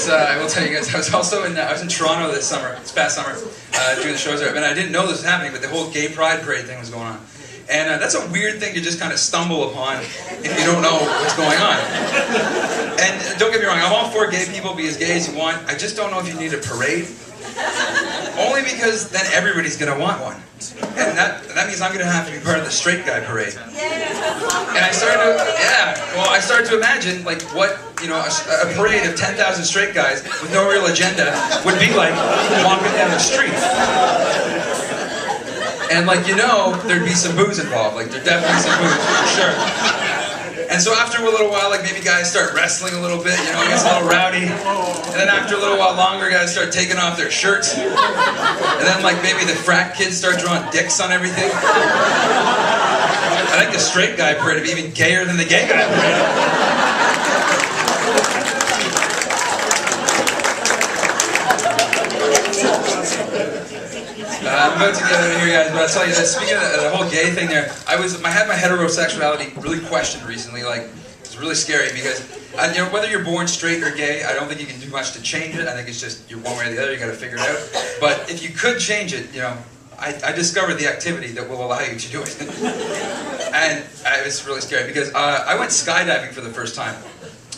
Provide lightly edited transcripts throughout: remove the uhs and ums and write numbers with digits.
I will tell you guys, I was also I was in Toronto this past summer, doing the shows there, and I didn't know this was happening, but the whole gay pride parade thing was going on. And that's a weird thing to just kind of stumble upon if you don't know what's going on. And don't get me wrong, I'm all for gay people, be as gay as you want. I just don't know if you need a parade. Only because then everybody's going to want one. And that means I'm going to have to be part of the straight guy parade. And I started to imagine like what, you know, a parade of 10,000 straight guys with no real agenda would be like walking down the street. And like, you know, there'd be some booze involved. Like, there'd definitely be some booze, for sure. And so after a little while, like maybe guys start wrestling a little bit, you know, it gets a little rowdy. And then after a little while longer, guys start taking off their shirts. And then like maybe the frat kids start drawing dicks on everything. I think the straight guy parade would be even gayer than the gay guy parade. I'm about to get out of here, guys, but I'll tell you this. Speaking of the whole gay thing there, I had my heterosexuality really questioned recently. Like, it's really scary because, you know, whether you're born straight or gay, I don't think you can do much to change it. I think it's just, you're one way or the other, you gotta figure it out. But if you could change it, you know, I discovered the activity that will allow you to do it. And it was really scary because I went skydiving for the first time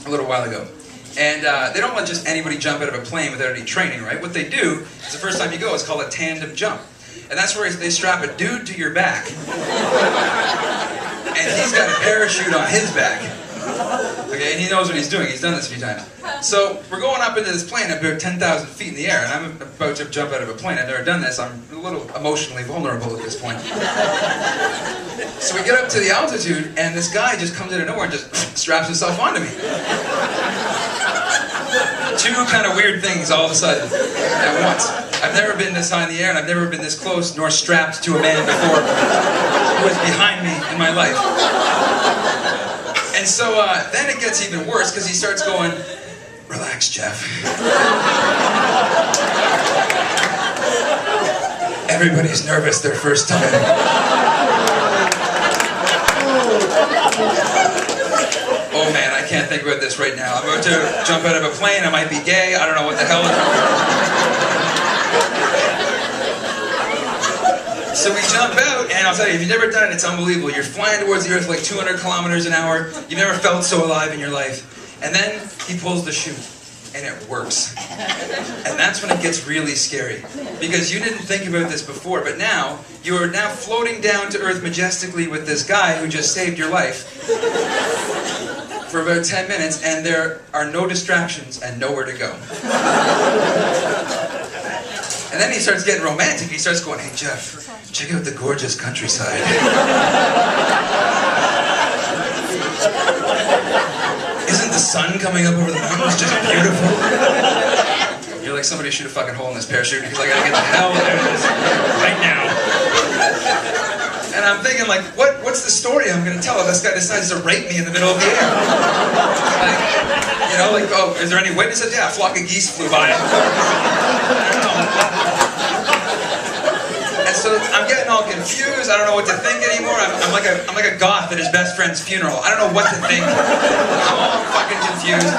a little while ago. And they don't let just anybody jump out of a plane without any training, right? What they do, is the first time you go, it's called a tandem jump. And that's where they strap a dude to your back. And he's got a parachute on his back. Okay, and he knows what he's doing. He's done this a few times. So we're going up into this plane about 10,000 feet in the air, and I'm about to jump out of a plane. I've never done this. I'm a little emotionally vulnerable at this point. So we get up to the altitude, and this guy just comes out of nowhere and just straps himself onto me. Two kind of weird things all of a sudden at once. I've never been this high in the air, and I've never been this close nor strapped to a man before who was behind me in my life. And so then it gets even worse because he starts going, "Relax, Geoff. Everybody's nervous their first time. Oh man, I can't think about this right now. I'm about to jump out of a plane, I might be gay, I don't know what the hell." So we jump out, and I'll tell you, if you've never done it, it's unbelievable. You're flying towards the earth like 200 kilometers an hour. You've never felt so alive in your life. And then he pulls the chute, and it works. And that's when it gets really scary. Because you didn't think about this before, but now, you are now floating down to earth majestically with this guy who just saved your life for about 10 minutes, and there are no distractions and nowhere to go. And then he starts getting romantic. He starts going, "Hey, Geoff, check out the gorgeous countryside. Isn't the sun coming up over the mountains just beautiful?" You're like, somebody shoot a fucking hole in this parachute because I gotta get the hell out of this right now. And I'm thinking, like, what's the story I'm gonna tell if this guy decides to rape me in the middle of the air? Like, you know, like, oh, is there any witnesses? Yeah, a flock of geese flew by. I don't know. And so I'm getting all confused. I don't know what to think anymore. I'm like a goth at his best friend's funeral. I don't know what to think. I'm all fucking confused.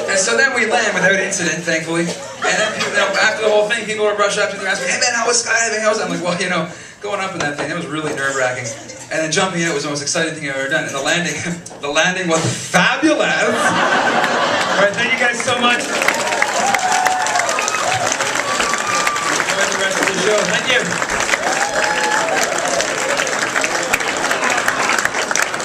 And so then we land without incident, thankfully. And then, you know, after the whole thing, people are rushing up to me and asking, "Hey man, how was skydiving? How was it?" I'm like, well, you know, going up in that thing, that was really nerve-wracking. And then jumping out was the most exciting thing I've ever done. And the landing was fabulous. All right, thank you guys so much.